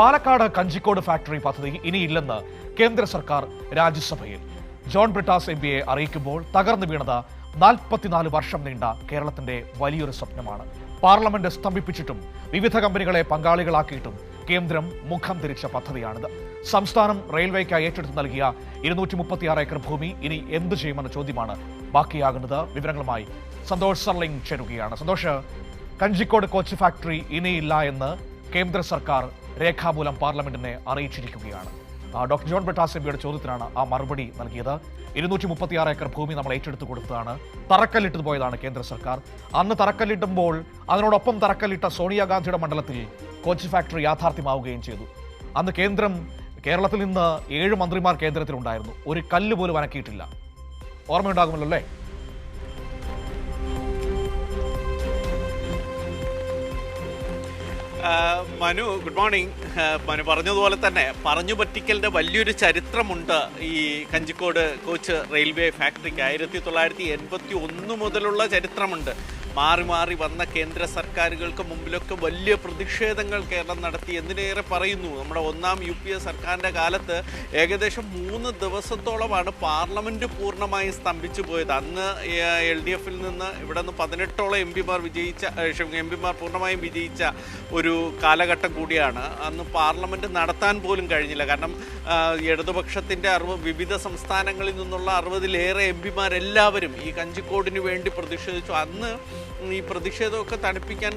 Palakkad Kanjikode factory പദ്ധതി ഇനിയില്ലെന്ന് കേന്ദ്ര സർക്കാർ രാജ്യസഭയിൽ ജോൺ ബ്രിട്ടാസ് എംപിയെ അറിയിക്കുമ്പോൾ തകർന്നു വീണത് 44 വർഷം നീണ്ട കേരളത്തിന്റെ വലിയൊരു സ്വപ്നമാണ്. പാർലമെന്റ് സ്തംഭിപ്പിച്ചിട്ടും വിവിധ കമ്പനികളെ പങ്കാളികളാക്കിയിട്ടും കേന്ദ്രം മുഖം തിരിച്ച പദ്ധതിയാണിത്. സംസ്ഥാനം റെയിൽവേക്കായി ഏറ്റെടുത്ത് നൽകിയ 236 ഏക്കർ ഭൂമി ഇനി എന്തു ചെയ്യുമെന്ന ചോദ്യമാണ് ബാക്കിയാകുന്നത്. വിവരങ്ങളുമായി സന്തോഷ് സർലിംഗ് ചേരുകയാണ്. സന്തോഷ്, കഞ്ചിക്കോട് കോച്ച് ഫാക്ടറി ഇനിയില്ല എന്ന് കേന്ദ്ര സർക്കാർ രേഖാമൂലം പാർലമെന്റിനെ അറിയിച്ചിരിക്കുകയാണ്. ഡോക്ടർ ജോൺ ബ്രിട്ടാസ് എംപിയുടെ ചോദ്യത്തിനാണ് ആ മറുപടി നൽകിയത്. 236 ഏക്കർ ഭൂമി നമ്മൾ ഏറ്റെടുത്ത് കൊടുത്തതാണ്, തറക്കല്ലിട്ട് പോയതാണ് കേന്ദ്ര സർക്കാർ. അന്ന് തറക്കല്ലിട്ടുമ്പോൾ അതിനോടൊപ്പം തറക്കല്ലിട്ട സോണിയാഗാന്ധിയുടെ മണ്ഡലത്തിൽ കോച്ച് ഫാക്ടറി യാഥാർത്ഥ്യമാവുകയും ചെയ്തു. അന്ന് കേരളത്തിൽ നിന്ന് 7 മന്ത്രിമാർ കേന്ദ്രത്തിലുണ്ടായിരുന്നു. ഒരു കല്ല് പോലും അനക്കിയിട്ടില്ല. ഓർമ്മയുണ്ടാകുമല്ലോ അല്ലേ? Manu, good morning. മനു പറഞ്ഞതുപോലെ തന്നെ പറഞ്ഞു പറ്റിക്കലിൻ്റെ വലിയൊരു ചരിത്രമുണ്ട് ഈ കഞ്ചിക്കോട് കോച്ച് റെയിൽവേ ഫാക്ടറിക്ക്. 1981 മുതലുള്ള ചരിത്രമുണ്ട്. മാറി മാറി വന്ന കേന്ദ്ര സർക്കാരുകൾക്ക് മുമ്പിലൊക്കെ വലിയ പ്രതിഷേധങ്ങൾ കേരളം നടത്തി. എന്തിനേറെ പറയുന്നു, നമ്മുടെ ഒന്നാം UPA സർക്കാരിൻ്റെ കാലത്ത് ഏകദേശം 3 ദിവസത്തോളമാണ് പാർലമെൻറ്റ് പൂർണ്ണമായും സ്തംഭിച്ചു പോയത്. അന്ന് LDFിൽ നിന്ന് ഇവിടെ നിന്ന് 18ഓളം എംപിമാർ പൂർണ്ണമായും വിജയിച്ച ഒരു കാലഘട്ടം കൂടിയാണ്. അന്ന് പാർലമെൻറ്റ് നടത്താൻ പോലും കഴിഞ്ഞില്ല. കാരണം ഇടതുപക്ഷത്തിൻ്റെ വിവിധ സംസ്ഥാനങ്ങളിൽ നിന്നുള്ള 60-ലേറെ എംപിമാരെല്ലാവരും ഈ കഞ്ചിക്കോടിന് വേണ്ടി പ്രതിഷേധിച്ചു. അന്ന് ഈ പ്രതിഷേധമൊക്കെ തണുപ്പിക്കാൻ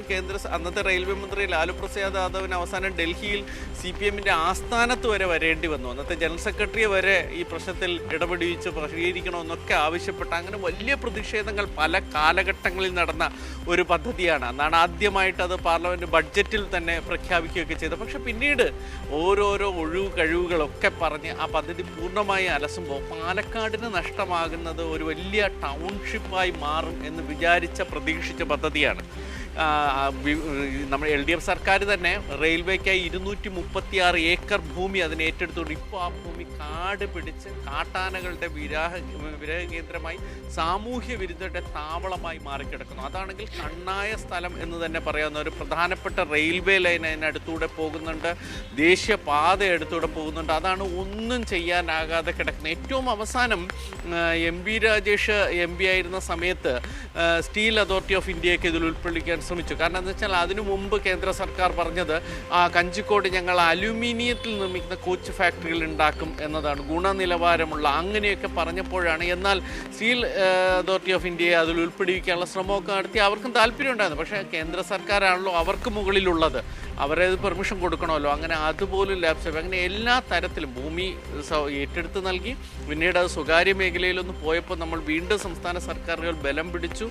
അന്നത്തെ റെയിൽവേ മന്ത്രി ലാലു പ്രസാദ് യാദവിന് അവസാനം ഡൽഹിയിൽ CPMന്റെ ആസ്ഥാനത്ത് വരെ വരേണ്ടി വന്നു. അന്നത്തെ ജനറൽ സെക്രട്ടറിയെ വരെ ഈ പ്രശ്നത്തിൽ ഇടപെടിച്ച് പരിഹരിക്കണമെന്നൊക്കെ ആവശ്യപ്പെട്ട അങ്ങനെ വലിയ പ്രതിഷേധങ്ങൾ പല കാലഘട്ടങ്ങളിൽ നടന്ന ഒരു പദ്ധതിയാണ്. അന്നാണ് ആദ്യമായിട്ട് അത് പാർലമെൻറ്റ് ബഡ്ജറ്റിൽ തന്നെ പ്രഖ്യാപിക്കുകയൊക്കെ ചെയ്തത്. പക്ഷെ പിന്നീട് ഓരോരോ കഴിവുകളൊക്കെ പറഞ്ഞ് ആ പദ്ധതി പൂർണ്ണമായി അലസുമ്പോൾ പാലക്കാടിന് നഷ്ടമാകുന്നത് ഒരു വലിയ ടൗൺഷിപ്പായി മാറും എന്ന് പ്രതീക്ഷിച്ച പദ്ധതിയാണ്. നമ്മൾ LDF സർക്കാർ തന്നെ റെയിൽവേക്കായി 236 ഏക്കർ ഭൂമി അതിന് ഏറ്റെടുത്തുകൊണ്ട് ഇപ്പോൾ ആ ഭൂമി കാട് പിടിച്ച് കാട്ടാനകളുടെ വിരഹ കേന്ദ്രമായി സാമൂഹ്യ വിരുദ്ധരുടെ താവളമായി മാറിക്കിടക്കുന്നു. അതാണെങ്കിൽ കണ്ണായ സ്ഥലം എന്ന് തന്നെ പറയാവുന്ന ഒരു പ്രധാനപ്പെട്ട റെയിൽവേ ലൈൻ അതിനടുത്തൂടെ പോകുന്നുണ്ട്, ദേശീയപാത അടുത്തൂടെ പോകുന്നുണ്ട്. അതാണ് ഒന്നും ചെയ്യാനാകാതെ കിടക്കുന്നത്. ഏറ്റവും അവസാനം MB രാജേഷ് MP ആയിരുന്ന സമയത്ത് സ്റ്റീൽ അതോറിറ്റി ഓഫ് ഇന്ത്യയൊക്കെ ഇതിൽ ഉൾപ്പെടുത്താൻ ശ്രമിച്ചു. കാരണം എന്താ വെച്ചാൽ അതിനു മുമ്പ് കേന്ദ്ര സർക്കാർ പറഞ്ഞത് കഞ്ചിക്കോട് ഞങ്ങൾ അലുമിനിയത്തിൽ നിർമ്മിക്കുന്ന കോച്ച് ഫാക്ടറികൾ ഉണ്ടാക്കും എന്നതാണ്, ഗുണനിലവാരമുള്ള. അങ്ങനെയൊക്കെ പറഞ്ഞപ്പോഴാണ് എന്നാൽ സ്റ്റീൽ അതോറിറ്റി ഓഫ് ഇന്ത്യയെ അതിൽ ഉൾപ്പെടുവിക്കാനുള്ള ശ്രമമൊക്കെ നടത്തി. അവർക്കും താല്പര്യം ഉണ്ടായിരുന്നു. പക്ഷേ കേന്ദ്ര സർക്കാരാണല്ലോ അവർക്ക് മുകളിലുള്ളത്, അവരെ പെർമിഷൻ കൊടുക്കണമല്ലോ. അങ്ങനെ അതുപോലും ലാപ്സ് അങ്ങനെ എല്ലാ തരത്തിലും ഭൂമി ഏറ്റെടുത്ത് നൽകി. പിന്നീട് അത് സ്വകാര്യ മേഖലയിലൊന്ന് പോയപ്പോൾ നമ്മൾ വീണ്ടും സംസ്ഥാന സർക്കാരുകൾ ബലം പിടിച്ചു.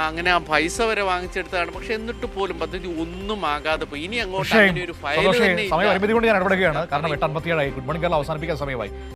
അങ്ങനെ ആ പൈസ വരെ വാങ്ങിച്ചെടുത്താണ്. പക്ഷെ എന്നിട്ട് പോലും പദ്ധതി ഒന്നും ആകാതെ പോയി. ഇനി അങ്ങോട്ട് അങ്ങനെ ഒരു ഫയൽ തന്നെ സമയം കൊണ്ട് ഞാൻ ഇടപെടുകയാണ്. കാരണം 8:57 ഗുഡ് മോർണിംഗ് കേരള അവസാനിപ്പിക്കാൻ സമയമായി.